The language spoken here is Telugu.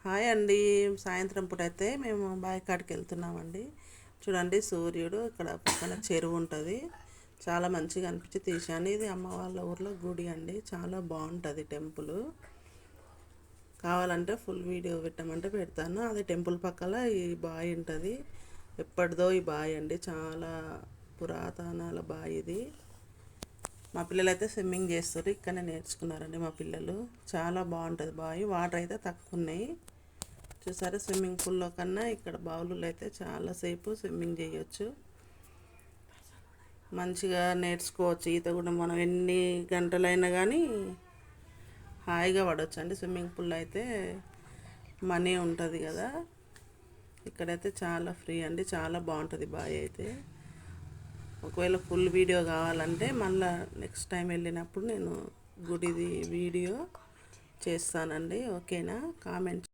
హాయ్ అండి. సాయంత్రం పూట అయితే మేము బావి కాడికి వెళ్తున్నామండి. చూడండి సూర్యుడు, ఇక్కడ పక్కన చెరువు ఉంటుంది. చాలా మంచిగా అనిపించి తీశాను. ఇది అమ్మ వాళ్ళ ఊర్లో గుడి అండి. చాలా బాగుంటుంది టెంపుల్. కావాలంటే ఫుల్ వీడియో పెట్టమంటే పెడతాను. అది టెంపుల్ పక్కల ఈ బావి ఉంటుంది. ఎప్పటిదో ఈ బావి అండి, చాలా పురాతనాల బావి ఇది. మా పిల్లలు అయితే స్విమ్మింగ్ చేస్తారు, ఇక్కడనే నేర్చుకున్నారండి మా పిల్లలు. చాలా బాగుంటుంది బావి. వాటర్ అయితే తక్కువ ఉన్నాయి. చూసారా, స్విమ్మింగ్ పూల్లో కన్నా ఇక్కడ బావులలో అయితే చాలాసేపు స్విమ్మింగ్ చేయొచ్చు. మంచిగా నేర్చుకోవచ్చు ఈత కూడా. మనం ఎన్ని గంటలైనా కానీ హాయిగా పడవచ్చు అండి. స్విమ్మింగ్ పూల్ అయితే మనీ ఉంటుంది కదా, ఇక్కడైతే చాలా ఫ్రీ అండి. చాలా బాగుంటుంది బావి అయితే. ఒకవేళ ఫుల్ వీడియో కావాలంటే మళ్ళీ నెక్స్ట్ టైం వెళ్ళినప్పుడు నేను గుడిది వీడియో చేస్తానండి. ఓకేనా? కామెంట్